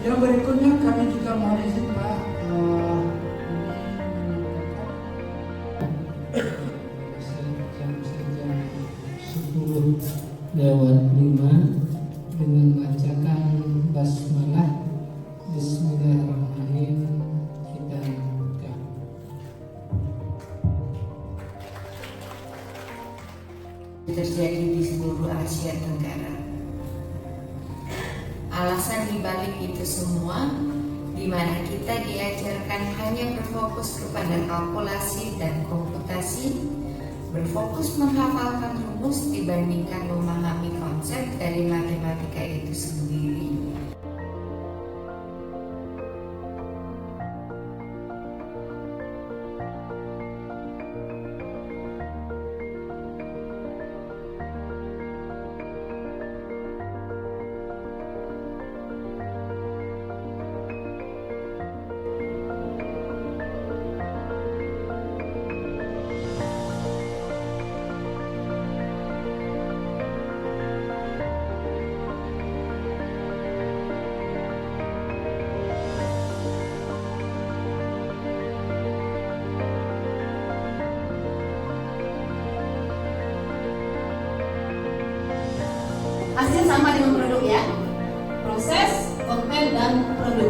Yang berikutnya kami juga mohon izin Pak, ini 10:05 dengan membacakan basmalah. Bismillahirrahmanirrahim. Kita buka. Terjadi di seluruh Asia Tenggara. Alasan dibalik itu semua, di mana kita diajarkan hanya berfokus kepada kalkulasi dan komputasi, berfokus menghafalkan rumus dibandingkan memahami konsep dari matematika itu sendiri. Hasil sama dengan produk ya, proses, konten, dan produk.